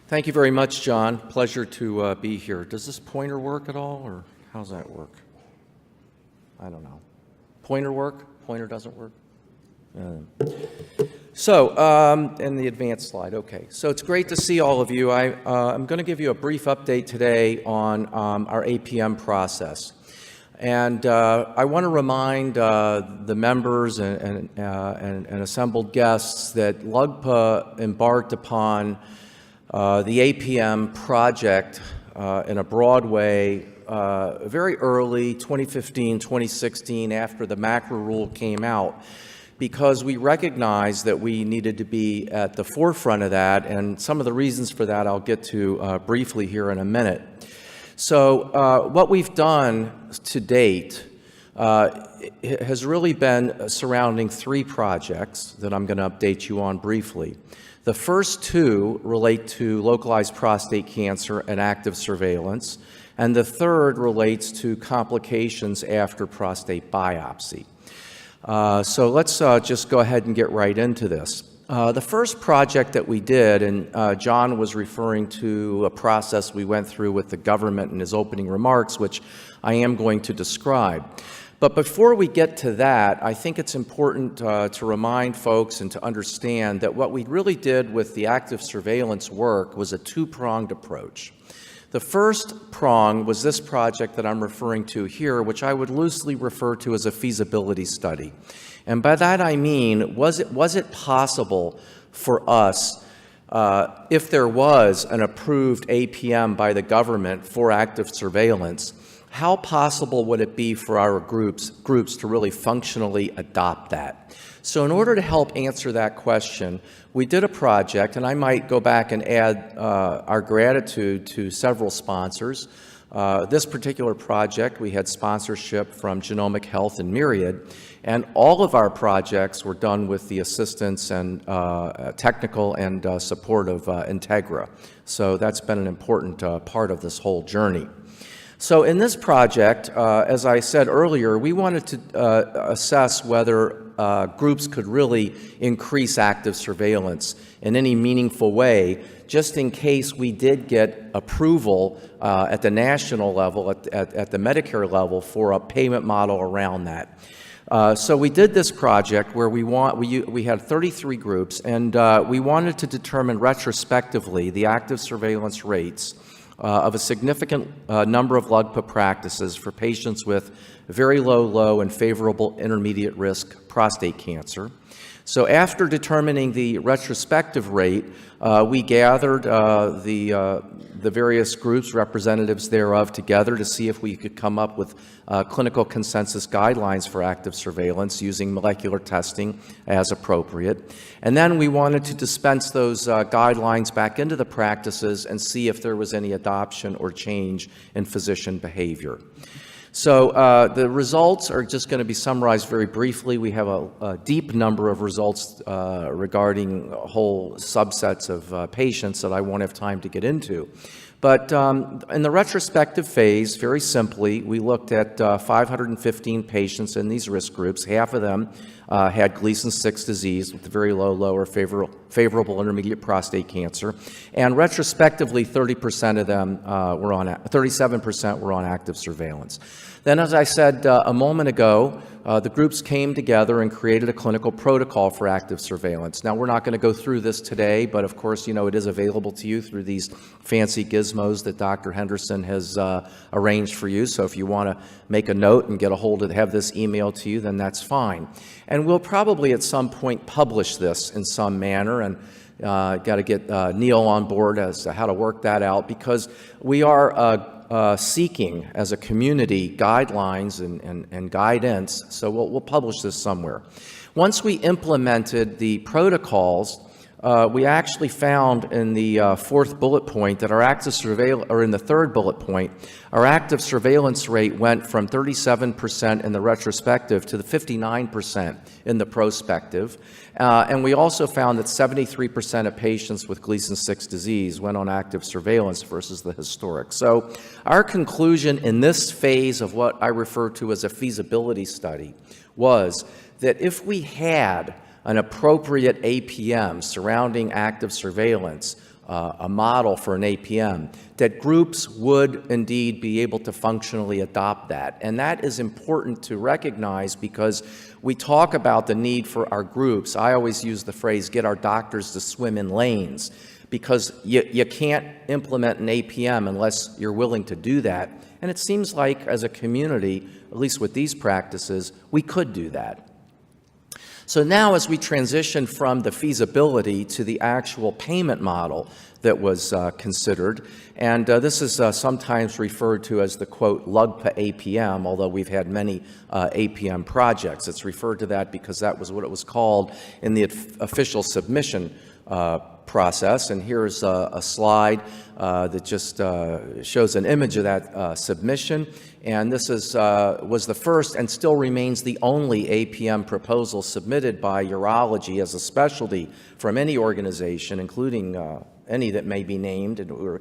Thank you very much, John. Pleasure to be here. Does this pointer work at all, or how's that work? I don't know. Pointer work? Pointer doesn't work? And the advanced slide, okay. So it's great to see all of you. I'm going to give you a brief update today on our APM process. And I want to remind the members and assembled guests that LUGPA embarked upon the APM project in a broad way very early, 2015, 2016, after the macro rule came out, because we recognized that we needed to be at the forefront of that, and some of the reasons for that I'll get to briefly here in a minute. So what we've done to date has really been surrounding three projects that I'm going to update you on briefly. The first two relate to localized prostate cancer and active surveillance, and the third relates to complications after prostate biopsy. So let's just go ahead and get right into this. The first project that we did, and John was referring to a process we went through with the government in his opening remarks, which I am going to describe. But before we get to that, I think it's important to remind folks and to understand that what we really did with the active surveillance work was a two-pronged approach. The first prong was this project that I'm referring to here, which I would loosely refer to as a feasibility study. And by that I mean, was it possible for us, if there was an approved APM by the government for active surveillance, how possible would it be for our groups to really functionally adopt that? So in order to help answer that question, we did a project, and I might go back and add our gratitude to several sponsors. This particular project, we had sponsorship from Genomic Health and Myriad, and all of our projects were done with the assistance and technical and support of Integra. So that's been an important part of this whole journey. So in this project, as I said earlier, we wanted to assess whether groups could really increase active surveillance in any meaningful way, just in case we did get approval at the national level, at the Medicare level, for a payment model around that. So we did this project where we had 33 groups, and we wanted to determine retrospectively the active surveillance rates of a significant number of LUGPA practices for patients with very low, and favorable intermediate risk prostate cancer. So after determining the retrospective rate, we gathered the various groups, representatives thereof, together to see if we could come up with clinical consensus guidelines for active surveillance using molecular testing as appropriate. And then we wanted to dispense those guidelines back into the practices and see if there was any adoption or change in physician behavior. So the results are just going to be summarized very briefly. We have a deep number of results regarding whole subsets of patients that I won't have time to get into. But in the retrospective phase, very simply, we looked at 515 patients in these risk groups. Half of them had Gleason 6 disease with very low or favorable intermediate prostate cancer. And retrospectively, 30% of them 37% were on active surveillance. Then, as I said a moment ago, the groups came together and created a clinical protocol for active surveillance. Now, we're not going to go through this today, but of course, it is available to you through these fancy gizmos that Dr. Henderson has arranged for you. So if you want to make a note and get a hold of have this emailed to you, then that's fine. And we'll probably at some point publish this in some manner, and got to get Neil on board as to how to work that out, because we are seeking, as a community, guidelines and guidance, so we'll publish this somewhere. Once we implemented the protocols, we actually found in the fourth bullet point that our active surveillance, or in the third bullet point, our active surveillance rate went from 37% in the retrospective to the 59% in the prospective. And we also found that 73% of patients with Gleason 6 disease went on active surveillance versus the historic. So our conclusion in this phase of what I refer to as a feasibility study was that if we had an appropriate APM surrounding active surveillance, a model for an APM, that groups would indeed be able to functionally adopt that. And that is important to recognize because we talk about the need for our groups. I always use the phrase, get our doctors to swim in lanes, because you can't implement an APM unless you're willing to do that. And it seems like as a community, at least with these practices, we could do that. So now as we transition from the feasibility to the actual payment model that was considered, and this is sometimes referred to as the, quote, LUGPA APM, although we've had many APM projects. It's referred to that because that was what it was called in the official submission process. And here's a slide that just shows an image of that submission. And this was the first and still remains the only APM proposal submitted by urology as a specialty from any organization, including any that may be named or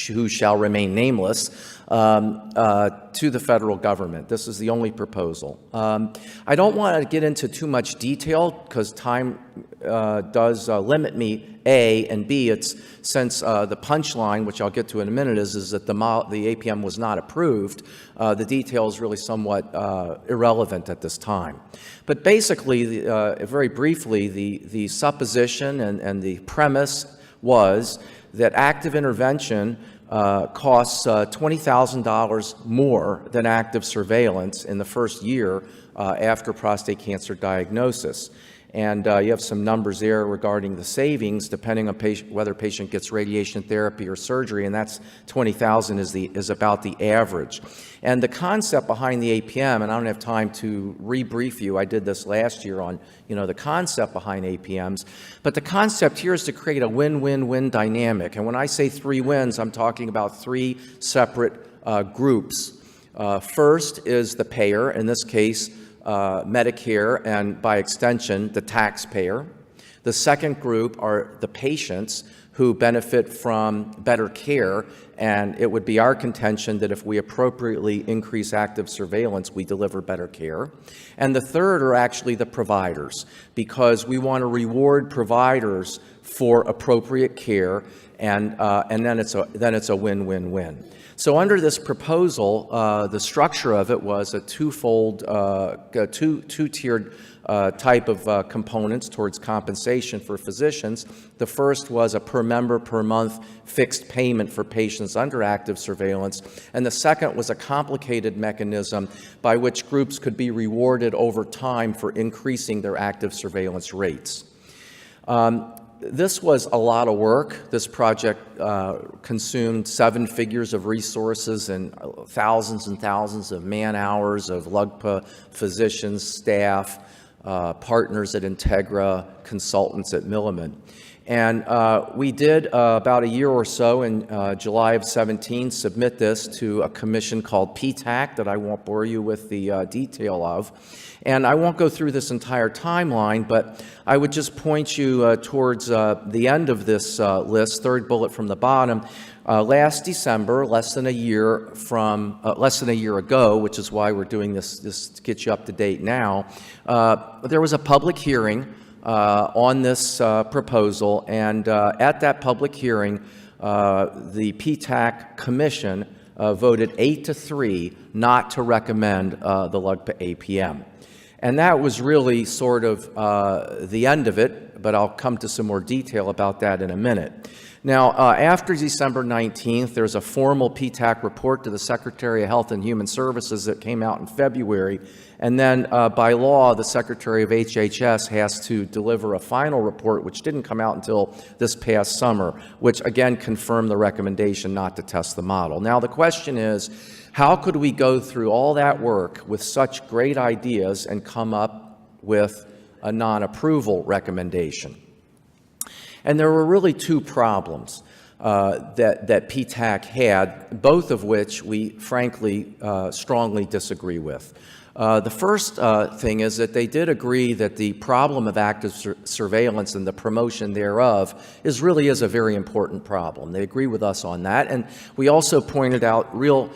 who shall remain nameless, to the federal government. This is the only proposal. I don't want to get into too much detail because time does limit me, A, and B, it's since the punchline, which I'll get to in a minute, is that the APM was not approved, the detail is really somewhat irrelevant at this time. But basically, very briefly, the supposition and the premise was that active intervention costs $20,000 more than active surveillance in the first year after prostate cancer diagnosis. And you have some numbers there regarding the savings, depending on whether patient gets radiation therapy or surgery, and that's 20,000 is about the average. And the concept behind the APM, and I don't have time to rebrief you, I did this last year on the concept behind APMs, but the concept here is to create a win-win-win dynamic. And when I say 3 wins, I'm talking about 3 separate groups. First is the payer, in this case, Medicare, and by extension, the taxpayer. The second group are the patients who benefit from better care, and it would be our contention that if we appropriately increase active surveillance, we deliver better care. And the third are actually the providers, because we want to reward providers for appropriate care, and then it's a win-win-win. So under this proposal, the structure of it was a two-tiered type of components towards compensation for physicians. The first was a per member per month fixed payment for patients under active surveillance, and the second was a complicated mechanism by which groups could be rewarded over time for increasing their active surveillance rates. This was a lot of work. This project consumed 7 figures of resources and thousands of man-hours of LUGPA physicians, staff, partners at Integra, consultants at Milliman. And we did, about a year or so in July of 17, submit this to a commission called PTAC that I won't bore you with the detail of. And I won't go through this entire timeline, but I would just point you towards the end of this list, third bullet from the bottom. Last December, less than a year ago, which is why we're doing this to get you up to date now, there was a public hearing on this proposal, and at that public hearing, the PTAC Commission voted 8-3 not to recommend the LUGPA APM. And that was really sort of the end of it, but I'll come to some more detail about that in a minute. Now, after December 19th, there's a formal PTAC report to the Secretary of Health and Human Services that came out in February. And then by law, the Secretary of HHS has to deliver a final report, which didn't come out until this past summer, which again confirmed the recommendation not to test the model. Now, the question is, how could we go through all that work with such great ideas and come up with a non-approval recommendation? And there were really 2 problems that PTAC had, both of which we frankly strongly disagree with. The first thing is that they did agree that the problem of active surveillance and the promotion thereof really is a very important problem. They agree with us on that. And we also pointed out real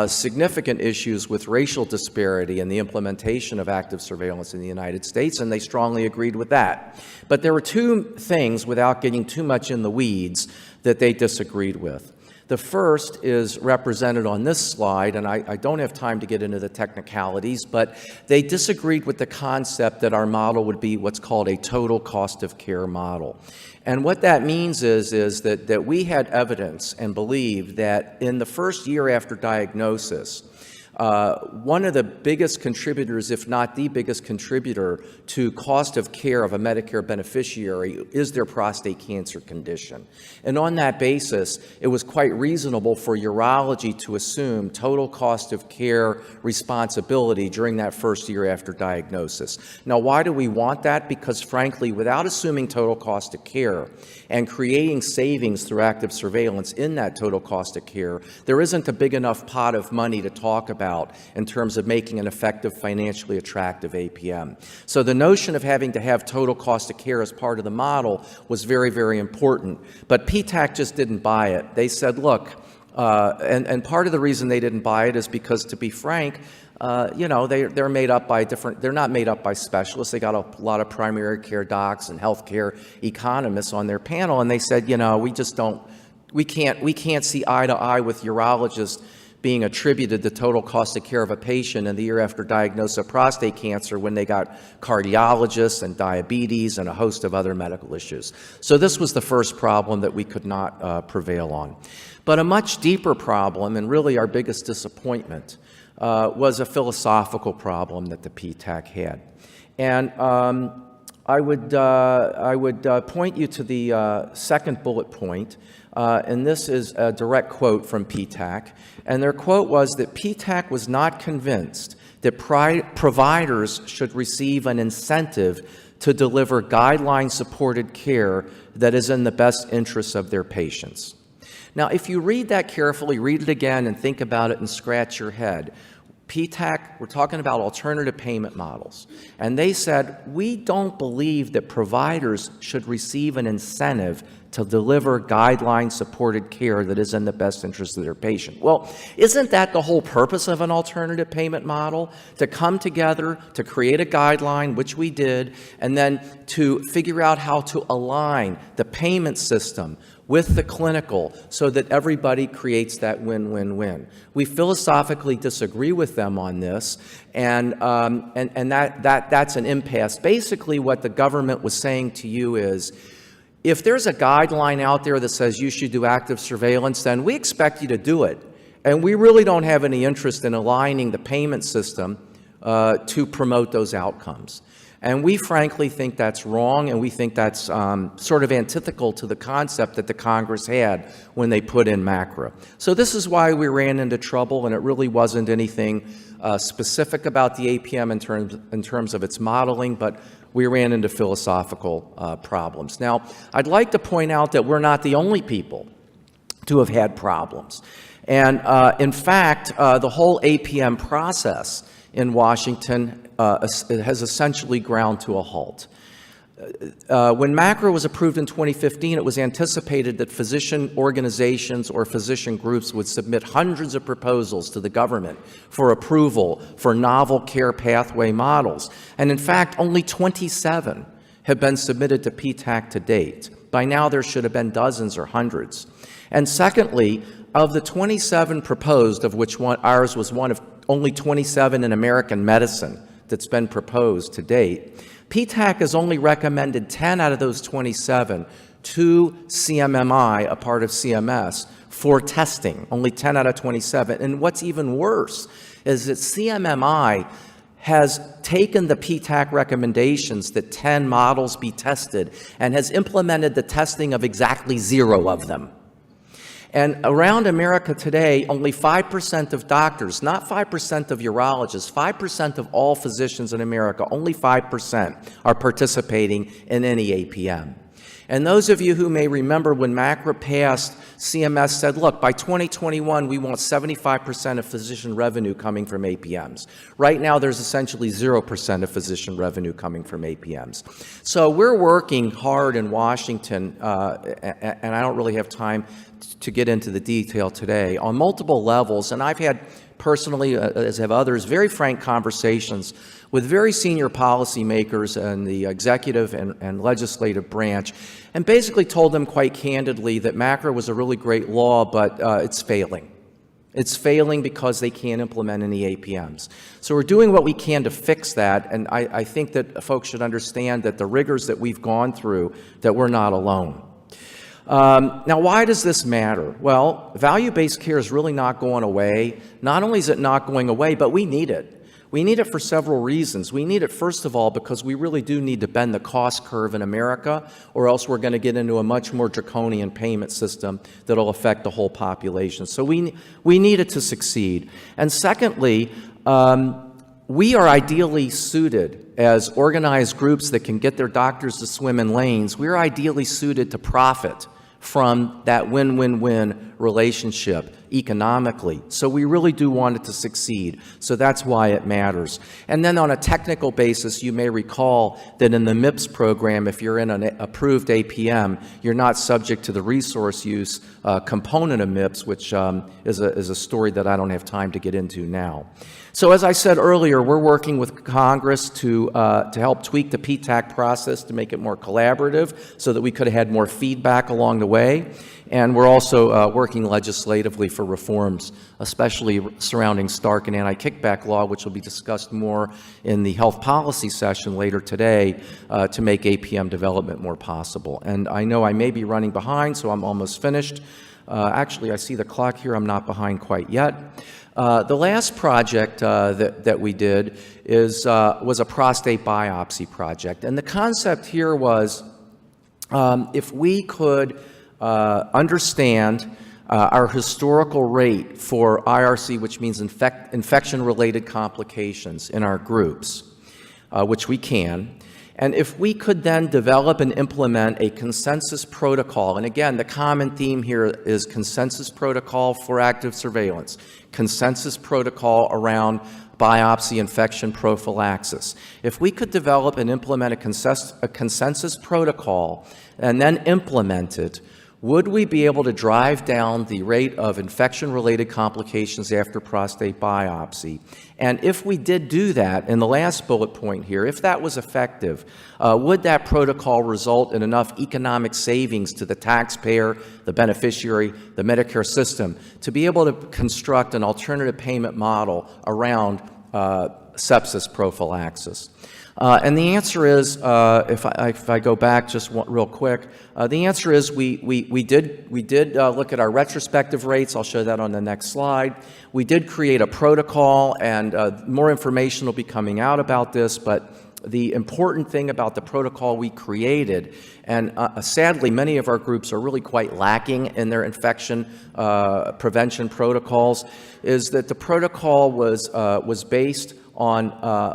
significant issues with racial disparity in the implementation of active surveillance in the United States, and they strongly agreed with that. But there were two things, without getting too much in the weeds, that they disagreed with. The first is represented on this slide, and I don't have time to get into the technicalities, but they disagreed with the concept that our model would be what's called a total cost of care model. And what that means is that we had evidence and believed that in the first year after diagnosis, one of the biggest contributors, if not the biggest contributor to cost of care of a Medicare beneficiary is their prostate cancer condition. And on that basis, it was quite reasonable for urology to assume total cost of care responsibility during that first year after diagnosis. Now, why do we want that? Because frankly, without assuming total cost of care and creating savings through active surveillance in that total cost of care, there isn't a big enough pot of money to talk about in terms of making an effective, financially attractive APM. So the notion of having to have total cost of care as part of the model was very, very important. But PTAC just didn't buy it. They said, look, and part of the reason they didn't buy it is because, to be frank, they're made up by they're not made up by specialists. They got a lot of primary care docs and healthcare economists on their panel, and they said, we can't see eye to eye with urologists being attributed the total cost of care of a patient in the year after diagnosis of prostate cancer when they got cardiologists and diabetes and a host of other medical issues. So this was the first problem that we could not prevail on. But a much deeper problem, and really our biggest disappointment, was a philosophical problem that the PTAC had. And I would point you to the second bullet point, and this is a direct quote from PTAC. And their quote was that PTAC was not convinced that providers should receive an incentive to deliver guideline-supported care that is in the best interests of their patients. Now, if you read that carefully, read it again and think about it and scratch your head, PTAC, we're talking about alternative payment models. And they said, we don't believe that providers should receive an incentive to deliver guideline-supported care that is in the best interest of their patient. Well, isn't that the whole purpose of an alternative payment model? To come together, to create a guideline, which we did, and then to figure out how to align the payment system with the clinical so that everybody creates that win-win-win. We philosophically disagree with them on this, and that's an impasse. Basically, what the government was saying to you is, if there's a guideline out there that says you should do active surveillance, then we expect you to do it. And we really don't have any interest in aligning the payment system to promote those outcomes. And we frankly think that's wrong, and we think that's sort of antithetical to the concept that the Congress had when they put in MACRA. So this is why we ran into trouble, and it really wasn't anything specific about the APM in terms of its modeling, but we ran into philosophical problems. Now, I'd like to point out that we're not the only people to have had problems. And in fact, the whole APM process in Washington has essentially ground to a halt. When MACRA was approved in 2015, it was anticipated that physician organizations or physician groups would submit hundreds of proposals to the government for approval for novel care pathway models. And in fact, only 27 have been submitted to PTAC to date. By now, there should have been dozens or hundreds. And secondly, of the 27 proposed, of which ours was one of only 27 in American medicine that's been proposed to date, PTAC has only recommended 10 out of those 27 to CMMI, a part of CMS, for testing, only 10 out of 27. And what's even worse is that CMMI has taken the PTAC recommendations that 10 models be tested and has implemented the testing of exactly 0 of them. And around America today, only 5% of doctors, not 5% of urologists, 5% of all physicians in America, only 5% are participating in any APM. And those of you who may remember when MACRA passed, CMS said, look, by 2021, we want 75% of physician revenue coming from APMs. Right now, there's essentially 0% of physician revenue coming from APMs. So we're working hard in Washington, and I don't really have time to get into the detail today, on multiple levels. And I've had personally, as have others, very frank conversations with very senior policymakers in the executive and legislative branch, and basically told them quite candidly that MACRA was a really great law, but it's failing. It's failing because they can't implement any APMs. So we're doing what we can to fix that, and I think that folks should understand that the rigors that we've gone through, that we're not alone. Now, why does this matter? Well, value-based care is really not going away. Not only is it not going away, but we need it. We need it for several reasons. We need it, first of all, because we really do need to bend the cost curve in America, or else we're going to get into a much more draconian payment system that will affect the whole population. So we need it to succeed. And secondly, we are ideally suited as organized groups that can get their doctors to swim in lanes. We're ideally suited to profit from that win-win-win relationship economically. So we really do want it to succeed. So that's why it matters. And then on a technical basis, you may recall that in the MIPS program, if you're in an approved APM, you're not subject to the resource use component of MIPS, which is a story that I don't have time to get into now. So as I said earlier, we're working with Congress to help tweak the PTAC process to make it more collaborative so that we could have had more feedback along the way. And we're also working legislatively for reforms, especially surrounding Stark and anti-kickback law, which will be discussed more in the health policy session later today to make APM development more possible. And I know I may be running behind, so I'm almost finished. Actually, I see the clock here. I'm not behind quite yet. The last project that we did was a prostate biopsy project. And the concept here was if we could understand our historical rate for IRC, which means infection-related complications in our groups, which we can, and if we could then develop and implement a consensus protocol, and again, the common theme here is consensus protocol for active surveillance, consensus protocol around biopsy infection prophylaxis. If we could develop and implement a consensus protocol and then implement it, would we be able to drive down the rate of infection-related complications after prostate biopsy? And if we did do that, in the last bullet point here, if that was effective, would that protocol result in enough economic savings to the taxpayer, the beneficiary, the Medicare system, to be able to construct an alternative payment model around sepsis prophylaxis? And the answer is, if I go back just real quick, the answer is we did look at our retrospective rates. I'll show that on the next slide. We did create a protocol, and more information will be coming out about this, but the important thing about the protocol we created, and sadly many of our groups are really quite lacking in their infection prevention protocols, is that the protocol was based on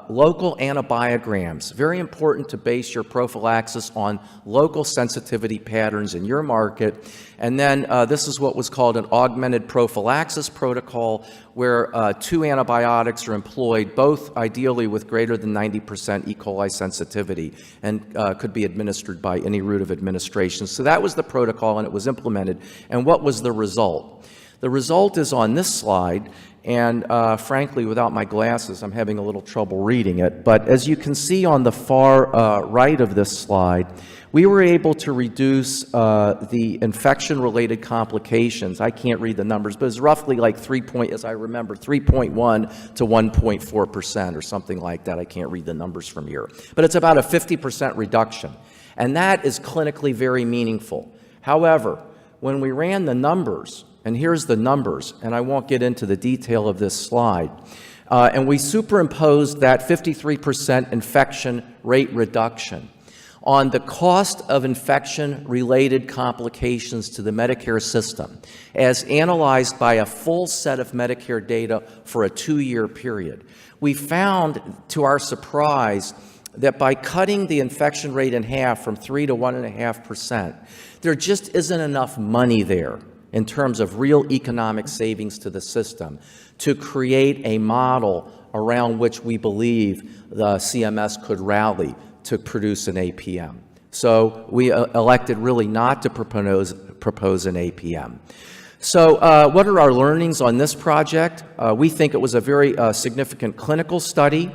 local antibiograms. Very important to base your prophylaxis on local sensitivity patterns in your market. And then this is what was called an augmented prophylaxis protocol, where 2 antibiotics are employed, both ideally with greater than 90% E. coli sensitivity, and could be administered by any route of administration. So that was the protocol, and it was implemented. And what was the result? The result is on this slide, and frankly, without my glasses, I'm having a little trouble reading it. But as you can see on the far right of this slide, we were able to reduce the infection-related complications. I can't read the numbers, but it's roughly like 3.1 to 1.4% or something like that. I can't read the numbers from here. But it's about a 50% reduction, and that is clinically very meaningful. However, when we ran the numbers, and here's the numbers, and I won't get into the detail of this slide, and we superimposed that 53% infection rate reduction on the cost of infection-related complications to the Medicare system, as analyzed by a full set of Medicare data for a 2-year period. We found, to our surprise, that by cutting the infection rate in half from 3 to 1.5%, there just isn't enough money there in terms of real economic savings to the system to create a model around which we believe the CMS could rally to produce an APM. So we elected really not to propose an APM. So what are our learnings on this project? We think it was a very significant clinical study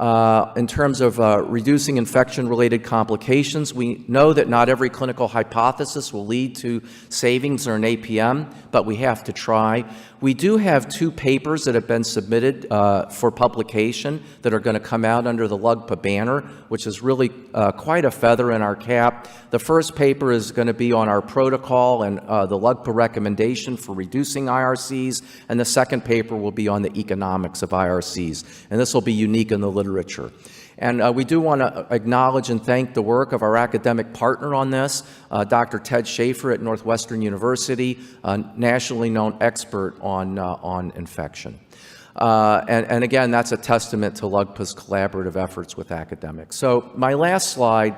in terms of reducing infection-related complications. We know that not every clinical hypothesis will lead to savings or an APM, but we have to try. We do have 2 papers that have been submitted for publication that are going to come out under the LUGPA banner, which is really quite a feather in our cap. The first paper is going to be on our protocol and the LUGPA recommendation for reducing IRCs, and the second paper will be on the economics of IRCs, and this will be unique in the literature. And we do want to acknowledge and thank the work of our academic partner on this, Dr. Ted Schaefer at Northwestern University, a nationally known expert on infection. And again, that's a testament to LUGPA's collaborative efforts with academics. So my last slide,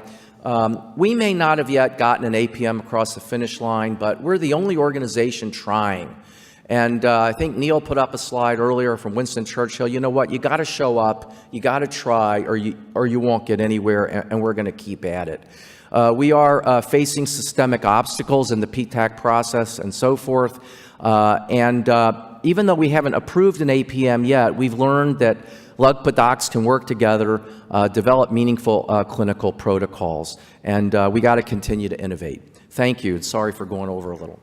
we may not have yet gotten an APM across the finish line, but we're the only organization trying. And I think Neil put up a slide earlier from Winston Churchill. You know what? You got to show up, you got to try, or you won't get anywhere, and we're going to keep at it. We are facing systemic obstacles in the PTAC process and so forth. Even though we haven't approved an APM yet, we've learned that LUGPA docs can work together, develop meaningful clinical protocols, and we got to continue to innovate. Thank you. Sorry for going over a little.